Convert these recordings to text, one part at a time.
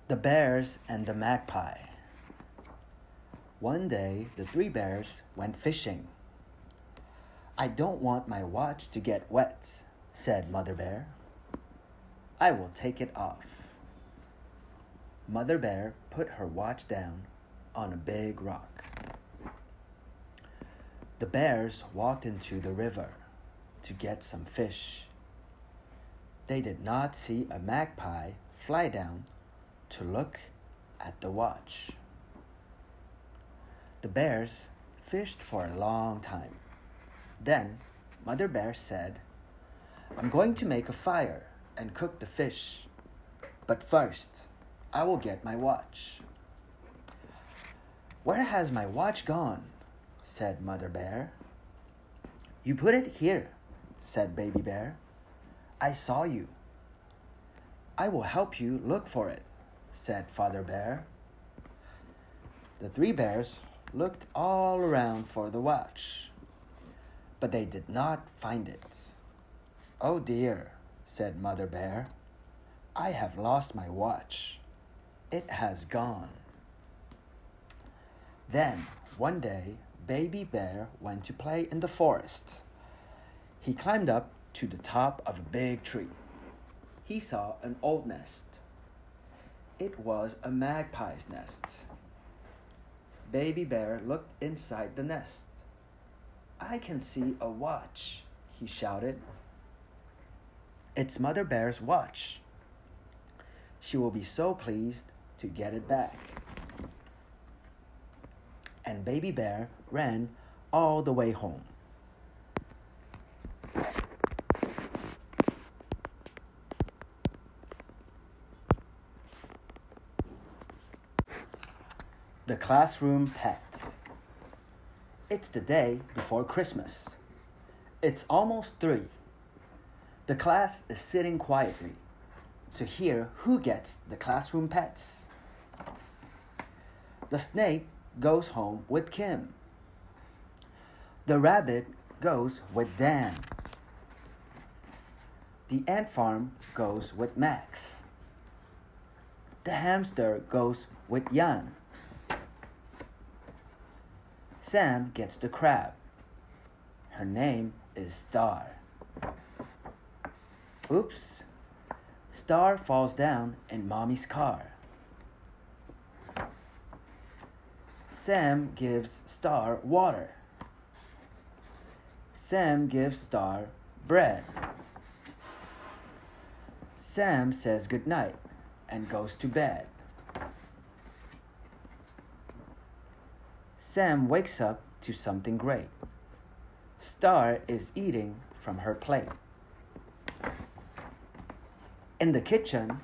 The Bears and the Magpie. One day, the three bears went fishing. "I don't want my watch to get wet," said Mother Bear. "I will take it off." Mother Bear put her watch down on a big rock. The bears walked into the river to get some fish. They did not see a magpie fly down to look at the watch. The bears fished for a long time. Then Mother Bear said, "I'm going to make a fire and cook the fish. But first, I will get my watch." "Where has my watch gone?" said Mother Bear. "You put it here," said Baby Bear. "I saw you." "I will help you look for it," said Father Bear. The three bears looked all around for the watch, but they did not find it. "Oh dear," said Mother Bear. "I have lost my watch. It has gone." Then, one day, Baby Bear went to play in the forest. He climbed up to the top of a big tree. He saw an old nest. It was a magpie's nest. Baby Bear looked inside the nest. "I can see a watch," he shouted. "It's Mother Bear's watch. She will be so pleased to get it back." And Baby Bear ran all the way home. The classroom pet. It's the day before Christmas. It's almost 3. The class is sitting quietly to hear who gets the classroom pets. The snake goes home with Kim. The rabbit goes with Dan. The ant farm goes with Max. The hamster goes with Jan. Sam gets the crab. Her name is Star. Oops! Star falls down in Mommy's car. Sam gives Star water. Sam gives Star bread. Sam says goodnight and goes to bed. Sam wakes up to something great. Star is eating from her plate. In the kitchen,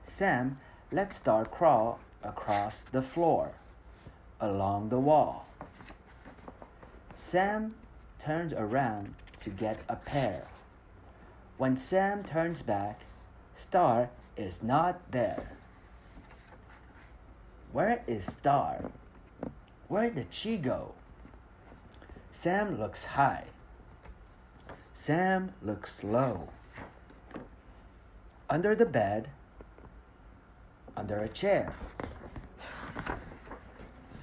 Sam lets Star crawl across the floor, along the wall. Sam turns around to get a pear. When Sam turns back, Star is not there. Where is Star? Where did she go? Sam looks high. Sam looks low. Under the bed, under a chair,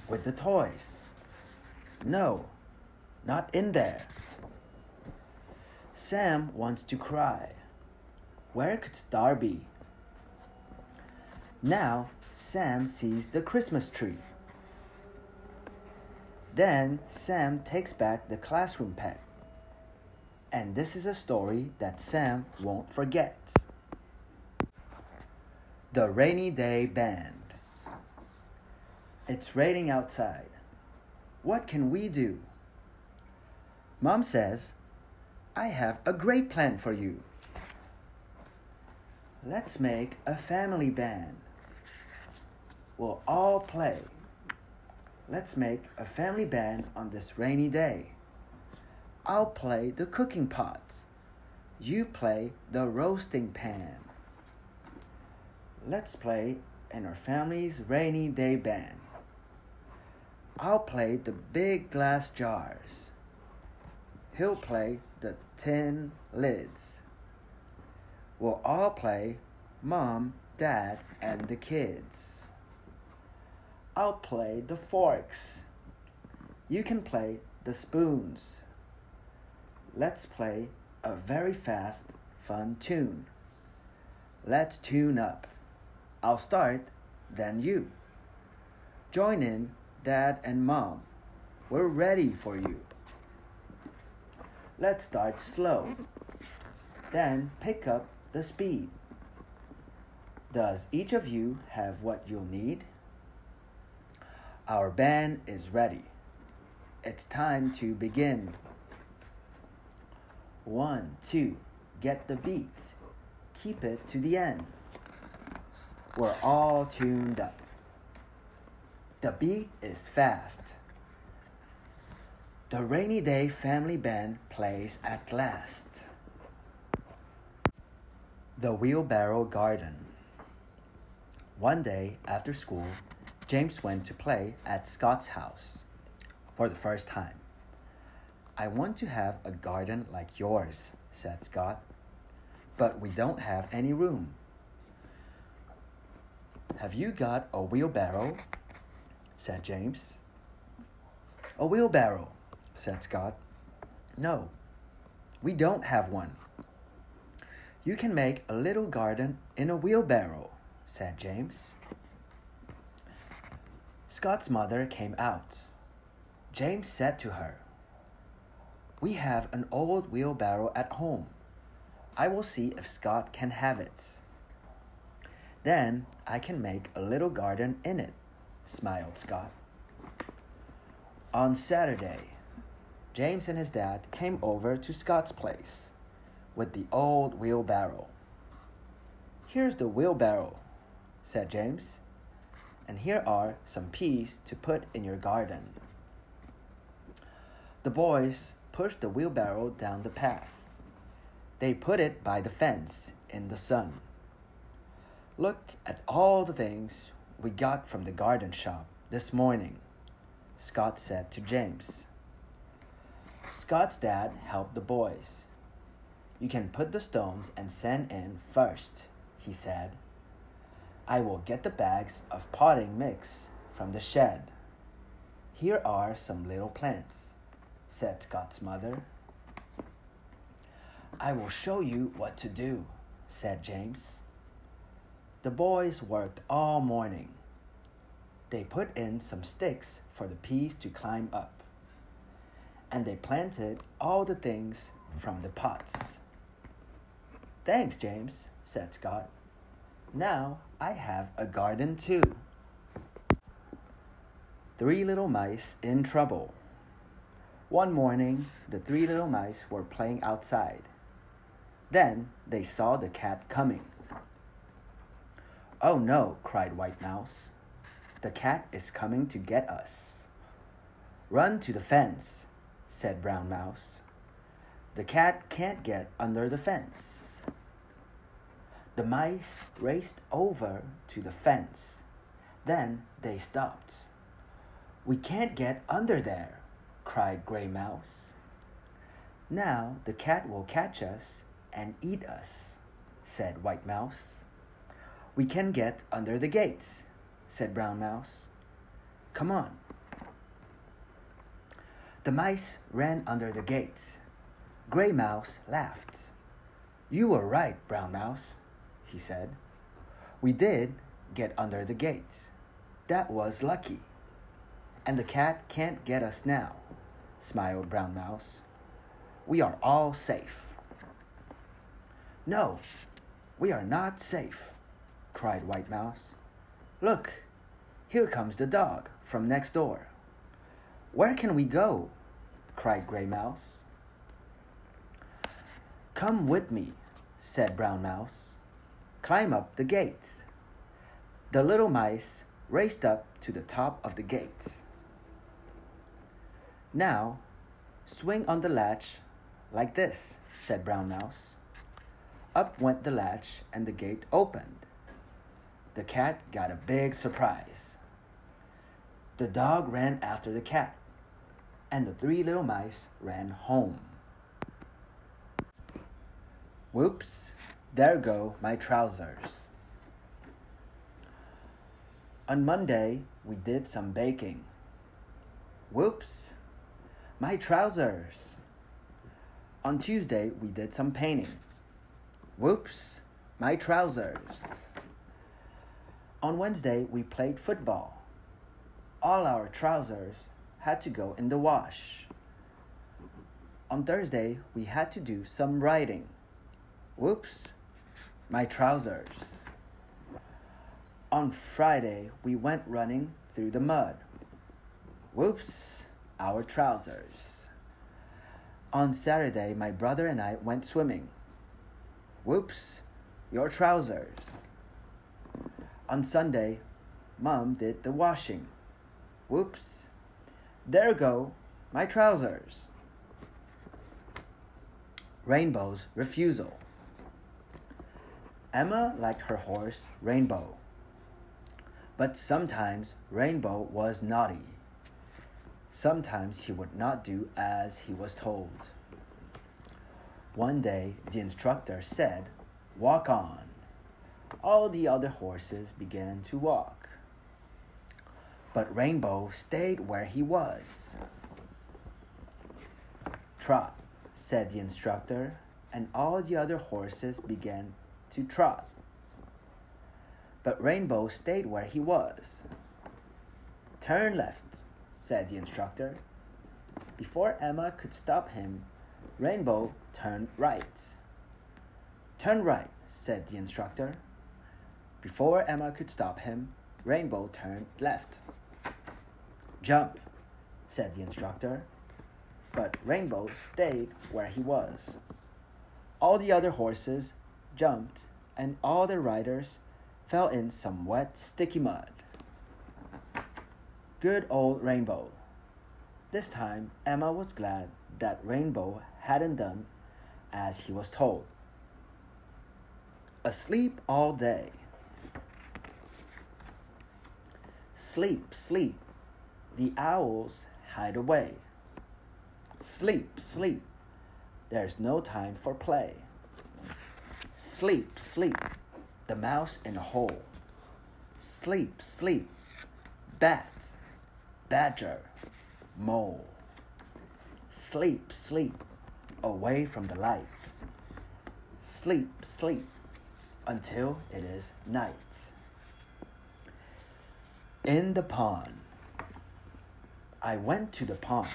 with the toys. No, not in there. Sam wants to cry. Where could Star be? Now Sam sees the Christmas tree. Then Sam takes back the classroom pet. And this is a story that Sam won't forget. The Rainy Day Band. It's raining outside. What can we do? Mom says, "I have a great plan for you. Let's make a family band. We'll all play. Let's make a family band on this rainy day. I'll play the cooking pot. You play the roasting pan. Let's play in our family's rainy day band. I'll play the big glass jars. He'll play the tin lids. We'll all play Mom, Dad and the kids. I'll play the forks. You can play the spoons. Let's play a very fast, fun tune. Let's tune up. I'll start, then you. Join in, Dad and Mom. We're ready for you. Let's start slow. Then pick up the speed. Does each of you have what you'll need? Our band is ready. It's time to begin. 1, 2, get the beat. Keep it to the end. We're all tuned up. The beat is fast. The rainy day family band plays at last. The Wheelbarrow Garden. One day after school, James went to play at Scott's house for the first time. I want to have a garden like yours, said Scott, but we don't have any room. Have you got a wheelbarrow? Said James. A wheelbarrow, said Scott. No, we don't have one. You can make a little garden in a wheelbarrow, said James. Scott's mother came out. James said to her, We have an old wheelbarrow at home. I will see if Scott can have it. Then I can make a little garden in it, smiled Scott. On Saturday, James and his dad came over to Scott's place with the old wheelbarrow. Here's the wheelbarrow, said James, and here are some peas to put in your garden. The boys pushed the wheelbarrow down the path. They put it by the fence in the sun. Look at all the things we got from the garden shop this morning, Scott said to James. Scott's dad helped the boys. You can put the stones and sand in first, he said. I will get the bags of potting mix from the shed. Here are some little plants, said Scott's mother. I will show you what to do, said James. The boys worked all morning. They put in some sticks for the peas to climb up, and they planted all the things from the pots. Thanks, James, said Scott. Now I have a garden too. 3 Little Mice in Trouble. One morning, the 3 little mice were playing outside. Then they saw the cat coming. Oh no, cried White Mouse. The cat is coming to get us. Run to the fence, said Brown Mouse. The cat can't get under the fence. The mice raced over to the fence. Then they stopped. We can't get under there, cried Gray Mouse. Now the cat will catch us and eat us, said White Mouse. We can get under the gates, said Brown Mouse. Come on. The mice ran under the gates. Gray Mouse laughed. You were right, Brown Mouse, he said. We did get under the gates. That was lucky. And the cat can't get us now, smiled Brown Mouse. We are all safe. No, we are not safe, cried White Mouse. Look, here comes the dog from next door. Where can we go? Cried Gray Mouse. Come with me, said Brown Mouse. Climb up the gate. The little mice raced up to the top of the gate. Now, swing on the latch like this, said Brown Mouse. Up went the latch and the gate opened. The cat got a big surprise. The dog ran after the cat, and the 3 little mice ran home. Whoops, there go my trousers. On Monday, we did some baking. Whoops! My trousers! On Tuesday, we did some painting. Whoops! My trousers! On Wednesday, we played football. All our trousers had to go in the wash. On Thursday, we had to do some writing. Whoops! My trousers! On Friday, we went running through the mud. Whoops! Our trousers! On Saturday, my brother and I went swimming. Whoops! Your trousers! On Sunday, Mom did the washing. Whoops! There go my trousers! Rainbow's refusal. Emma liked her horse, Rainbow. But sometimes Rainbow was naughty. Sometimes he would not do as he was told. One day, the instructor said, "Walk on." All the other horses began to walk. But Rainbow stayed where he was. "Trot," said the instructor, and all the other horses began to trot. But Rainbow stayed where he was. "Turn left," said the instructor. Before Emma could stop him, Rainbow turned right. "Turn right," said the instructor. Before Emma could stop him, Rainbow turned left. "Jump," said the instructor. But Rainbow stayed where he was. All the other horses jumped, and all the riders fell in some wet, sticky mud. Good old Rainbow. This time, Emma was glad that Rainbow hadn't done as he was told. Asleep all day. Sleep, sleep, the owls hide away. Sleep, sleep, there's no time for play. Sleep, sleep, the mouse in a hole. Sleep, sleep, bat, badger, mole. Sleep, sleep, away from the light. Sleep, sleep, until it is night. In the pond. I went to the pond.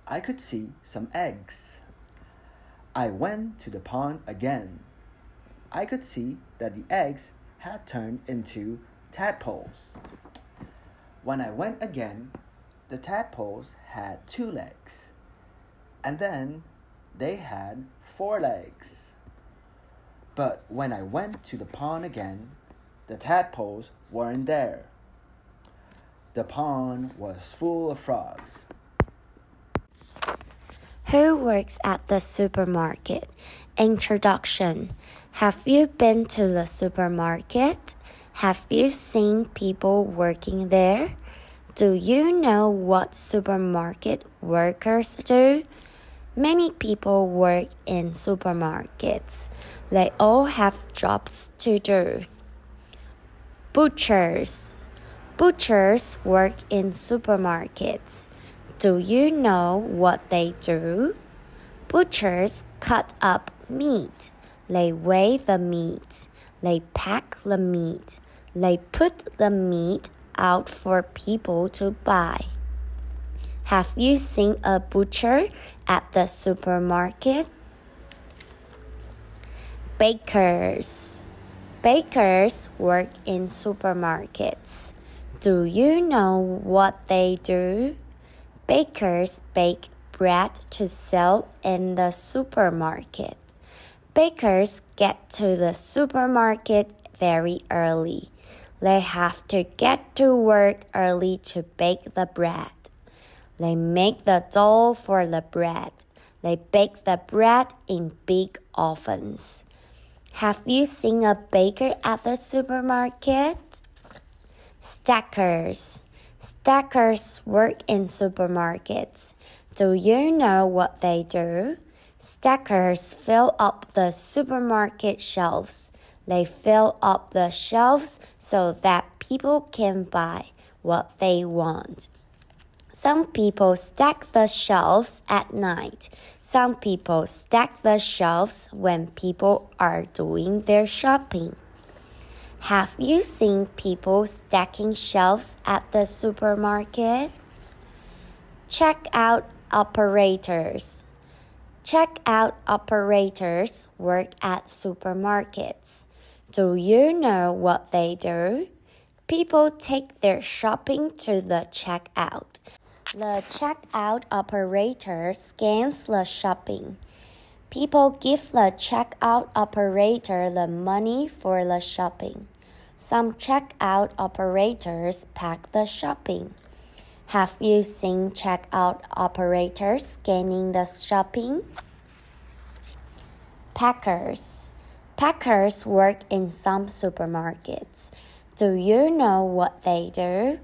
I could see some eggs. I went to the pond again. I could see that the eggs had turned into tadpoles. When I went again, the tadpoles had 2 legs. And then they had 4 legs. But when I went to the pond again, the tadpoles weren't there. The pond was full of frogs. Who works at the supermarket? Introduction. Have you been to the supermarket? Have you seen people working there? Do you know what supermarket workers do? Many people work in supermarkets. They all have jobs to do. Butchers. Butchers work in supermarkets. Do you know what they do? Butchers cut up meat. They weigh the meat. They pack the meat. They put the meat out for people to buy. Have you seen a butcher at the supermarket? Bakers. Bakers work in supermarkets. Do you know what they do? Bakers bake bread to sell in the supermarket. Bakers get to the supermarket very early. They have to get to work early to bake the bread. They make the dough for the bread. They bake the bread in big ovens. Have you seen a baker at the supermarket? Stackers. Stackers work in supermarkets. Do you know what they do? Stackers fill up the supermarket shelves. They fill up the shelves so that people can buy what they want. Some people stack the shelves at night. Some people stack the shelves when people are doing their shopping. Have you seen people stacking shelves at the supermarket? Checkout operators. Checkout operators work at supermarkets. Do you know what they do? People take their shopping to the checkout. The checkout operator scans the shopping. People give the checkout operator the money for the shopping. Some checkout operators pack the shopping. Have you seen checkout operators scanning the shopping? Packers. Packers work in some supermarkets. Do you know what they do?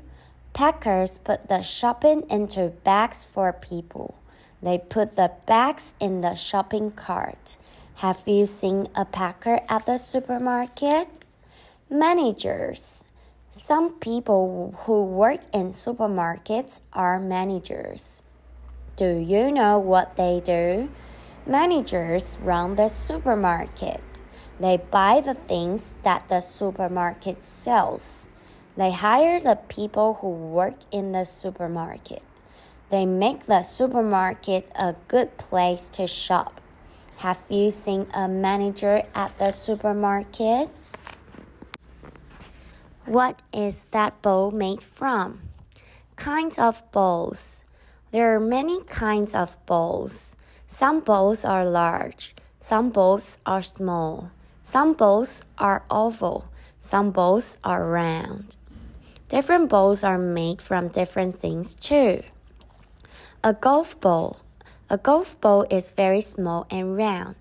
Packers put the shopping into bags for people. They put the bags in the shopping cart. Have you seen a packer at the supermarket? Managers. Some people who work in supermarkets are managers. Do you know what they do? Managers run the supermarket. They buy the things that the supermarket sells. They hire the people who work in the supermarket. They make the supermarket a good place to shop. Have you seen a manager at the supermarket? What is that bowl made from? Kinds of bowls. There are many kinds of bowls. Some bowls are large. Some bowls are small. Some bowls are oval. Some bowls are round. Different bowls are made from different things too. A golf bowl. A golf bowl is very small and round.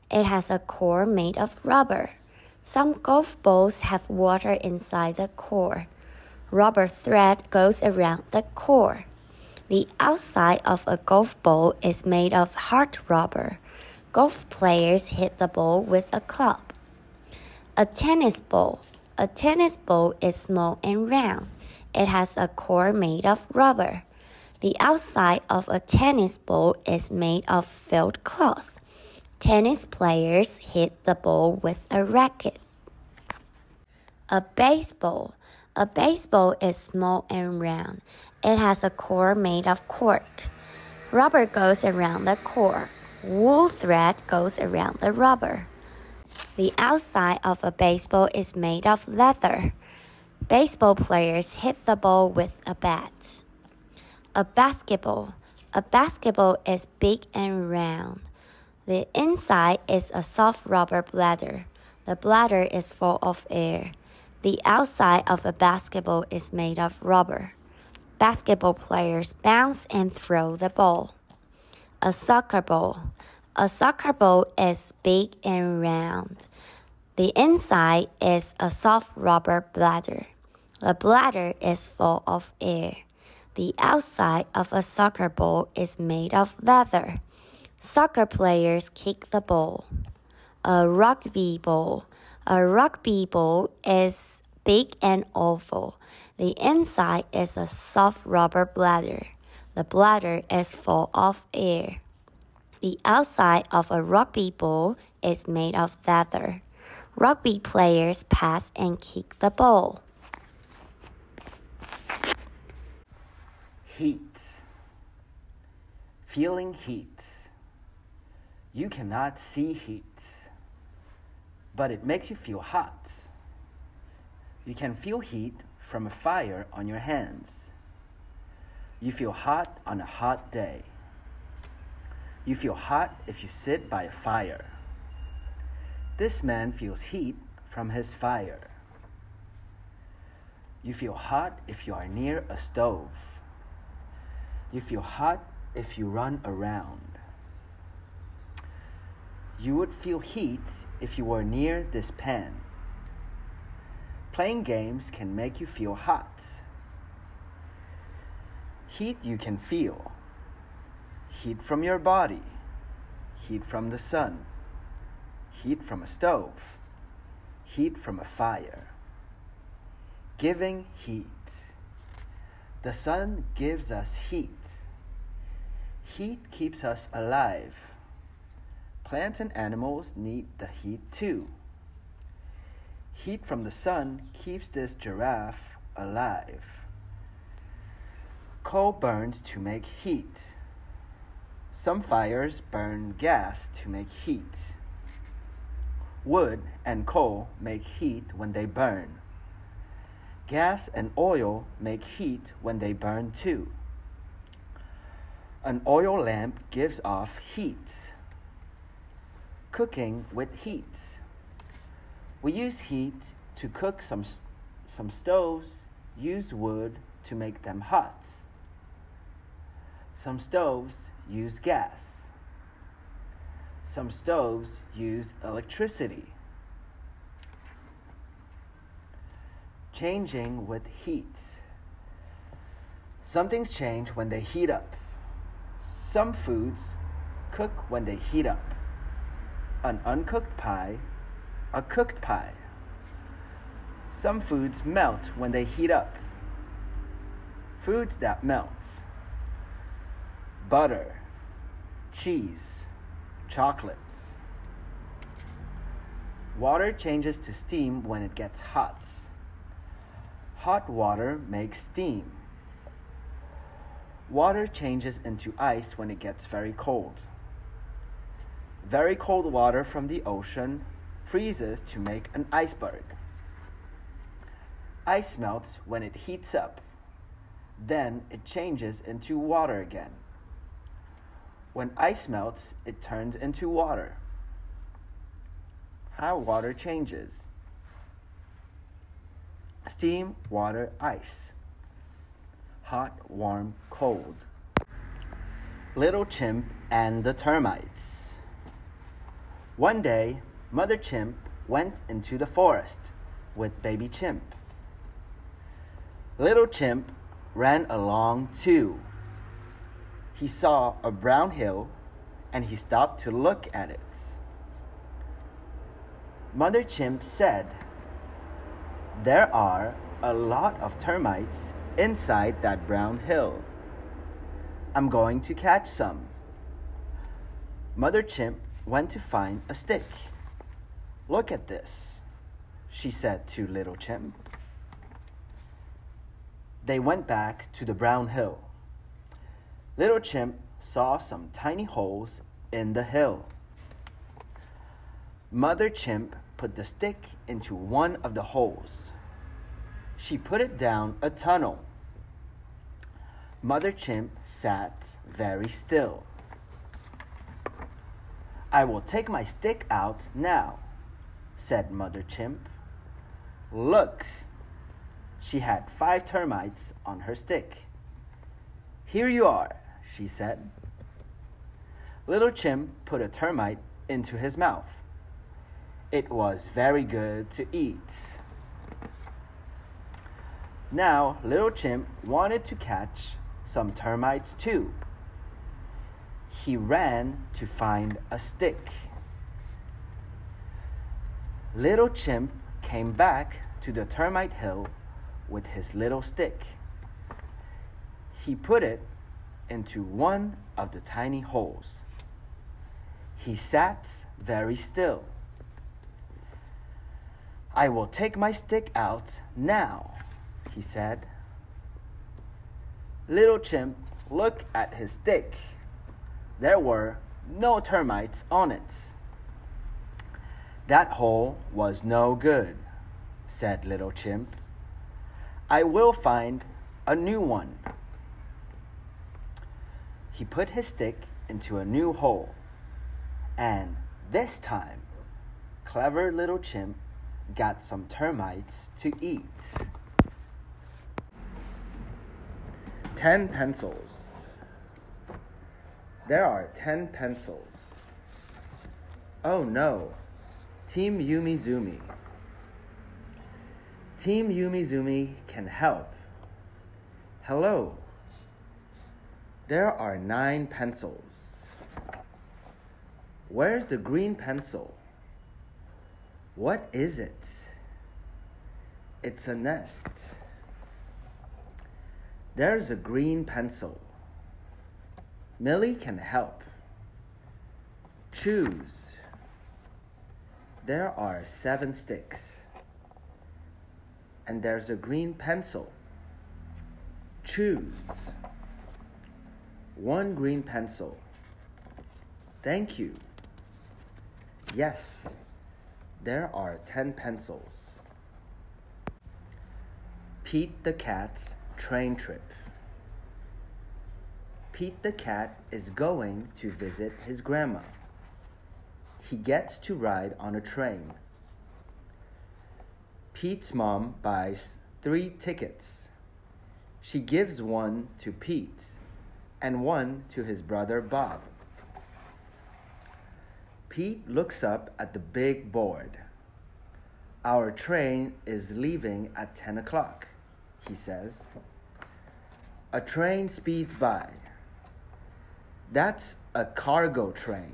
It has a core made of rubber. Some golf bowls have water inside the core. Rubber thread goes around the core. The outside of a golf bowl is made of hard rubber. Golf players hit the ball with a club. A tennis bowl. A tennis bowl is small and round. It has a core made of rubber. The outside of a tennis ball is made of felt cloth. Tennis players hit the ball with a racket. A baseball. A baseball is small and round. It has a core made of cork. Rubber goes around the core. Wool thread goes around the rubber. The outside of a baseball is made of leather. Baseball players hit the ball with a bat. A basketball. A basketball is big and round. The inside is a soft rubber bladder. The bladder is full of air. The outside of a basketball is made of rubber. Basketball players bounce and throw the ball. A soccer ball. A soccer ball is big and round. The inside is a soft rubber bladder. The bladder is full of air. The outside of a soccer ball is made of leather. Soccer players kick the ball. A rugby ball. A rugby ball is big and oval. The inside is a soft rubber bladder. The bladder is full of air. The outside of a rugby ball is made of leather. Rugby players pass and kick the ball. Heat. Feeling heat. You cannot see heat, but it makes you feel hot. You can feel heat from a fire on your hands. You feel hot on a hot day. You feel hot if you sit by a fire. This man feels heat from his fire. You feel hot if you are near a stove. You feel hot if you run around. You would feel heat if you were near this pan. Playing games can make you feel hot. Heat you can feel. Heat from your body. Heat from the sun. Heat from a stove. heat from a fire. Giving heat. The sun gives us heat. Heat keeps us alive. Plants and animals need the heat too. Heat from the sun keeps this giraffe alive. Coal burns to make heat. Some fires burn gas to make heat. Wood and coal make heat when they burn. Gas and oil make heat when they burn too. An oil lamp gives off heat. Cooking with heat. We use heat to cook some stoves use wood to make them hot. Some stoves use gas. Some stoves use electricity. Changing with heat. Some things change when they heat up. Some foods cook when they heat up. An uncooked pie, a cooked pie. Some foods melt when they heat up. Foods that melt. Butter, cheese, chocolates. Water changes to steam when it gets hot. Hot water makes steam. Water changes into ice when it gets very cold. Very cold water from the ocean freezes to make an iceberg. Ice melts when it heats up. Then it changes into water again. When ice melts, it turns into water. How water changes. Steam, water, ice. Hot, warm, cold. Little Chimp and the Termites. One day, Mother Chimp went into the forest with Baby Chimp. Little Chimp ran along too. He saw a brown hill and he stopped to look at it. Mother Chimp said, "There are a lot of termites inside that brown hill. I'm going to catch some." Mother Chimp went to find a stick. "Look at this," she said to Little Chimp. They went back to the brown hill. Little Chimp saw some tiny holes in the hill. Mother Chimp put the stick into one of the holes. She put it down a tunnel. Mother Chimp sat very still. "I will take my stick out now," said Mother Chimp. Look! She had 5 termites on her stick. "Here you are," she said. Little Chimp put a termite into his mouth. It was very good to eat. Now, Little Chimp wanted to catch some termites too. He ran to find a stick. Little Chimp came back to the termite hill with his little stick. He put it into one of the tiny holes. He sat very still. "I will take my stick out now," he said. Little Chimp looked at his stick. There were no termites on it. "That hole was no good," said Little Chimp. "I will find a new one." He put his stick into a new hole, and this time, clever Little Chimp got some termites to eat. 10 pencils. There are 10 pencils. Oh no, Team Yumi Zumi. Team Yumi Zumi can help. Hello. There are 9 pencils. Where's the green pencil? What is it? It's a nest. There's a green pencil. Millie can help. Choose. There are 7 sticks. And there's a green pencil. Choose. 1 green pencil. Thank you. Yes, there are 10 pencils. Pete the cat's train trip. Pete the cat is going to visit his grandma. He gets to ride on a train. Pete's mom buys 3 tickets. She gives 1 to Pete and 1 to his brother Bob. Pete looks up at the big board. Our train is leaving at 10 o'clock, he says. A train speeds by. That's a cargo train,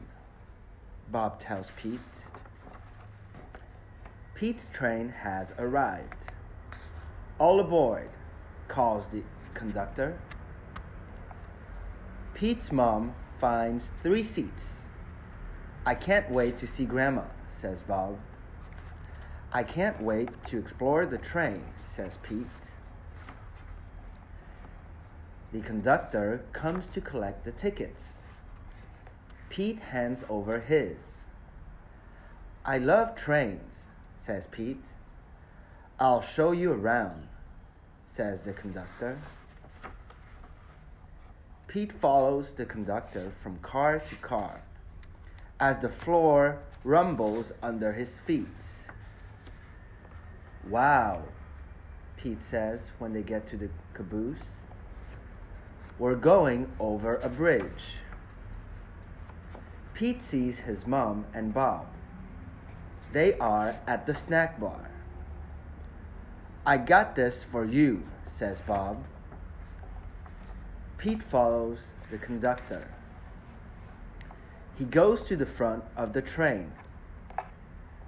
Bob tells Pete. Pete's train has arrived. All aboard, calls the conductor. Pete's mom finds 3 seats. I can't wait to see Grandma, says Bob. I can't wait to explore the train, says Pete. The conductor comes to collect the tickets. Pete hands over his. I love trains, says Pete. I'll show you around, says the conductor. Pete follows the conductor from car to car as the floor rumbles under his feet. Wow, Pete says when they get to the caboose. We're going over a bridge. Pete sees his mom and Bob. They are at the snack bar. I got this for you, says Bob. Pete follows the conductor. He goes to the front of the train.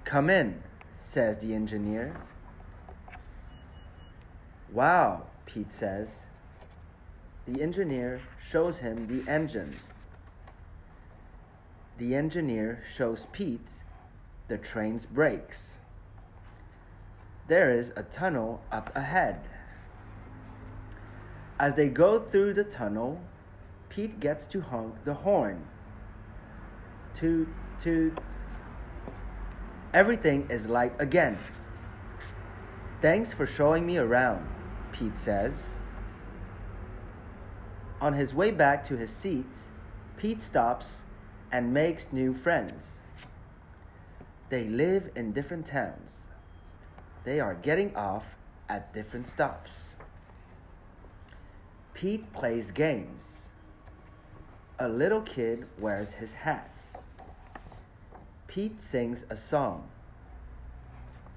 Come in, says the engineer. Wow, Pete says. The engineer shows him the engine. The engineer shows Pete the train's brakes. There is a tunnel up ahead. As they go through the tunnel, Pete gets to honk the horn. Toot, toot. Everything is light again. Thanks for showing me around, Pete says. On his way back to his seat, Pete stops and makes new friends. They live in different towns. They are getting off at different stops. Pete plays games. A little kid wears his hat. Pete sings a song.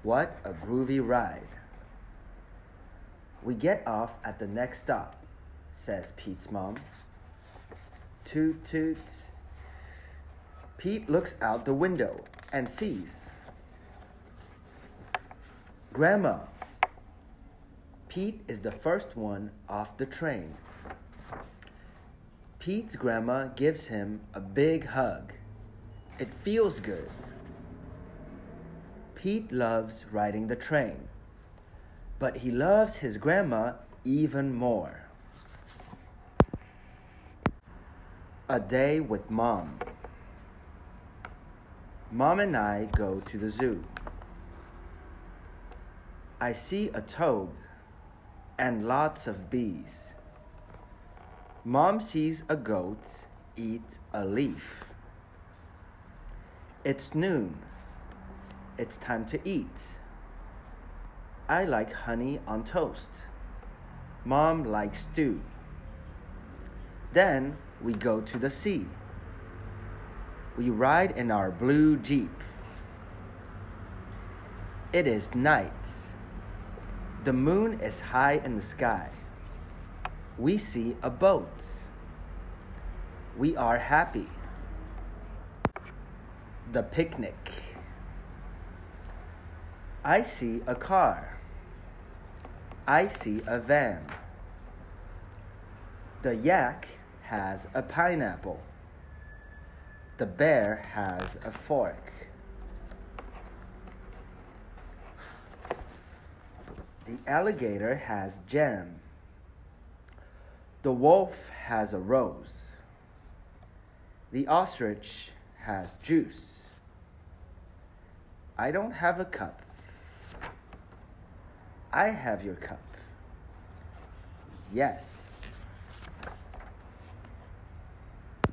What a groovy ride. We get off at the next stop, says Pete's mom. Toot toot. Pete looks out the window and sees Grandma. Pete is the first one off the train. Pete's grandma gives him a big hug. It feels good. Pete loves riding the train, but he loves his grandma even more. A day with Mom. Mom and I go to the zoo. I see a toad and lots of bees. Mom sees a goat eat a leaf. It's noon. It's time to eat. I like honey on toast. Mom likes stew. Then we go to the sea. We ride in our blue Jeep. It is night. The moon is high in the sky. We see a boat. We are happy. The picnic. I see a car. I see a van. The yak has a pineapple. The bear has a fork. The alligator has jam. The wolf has a rose. The ostrich has juice. I don't have a cup. I have your cup. Yes.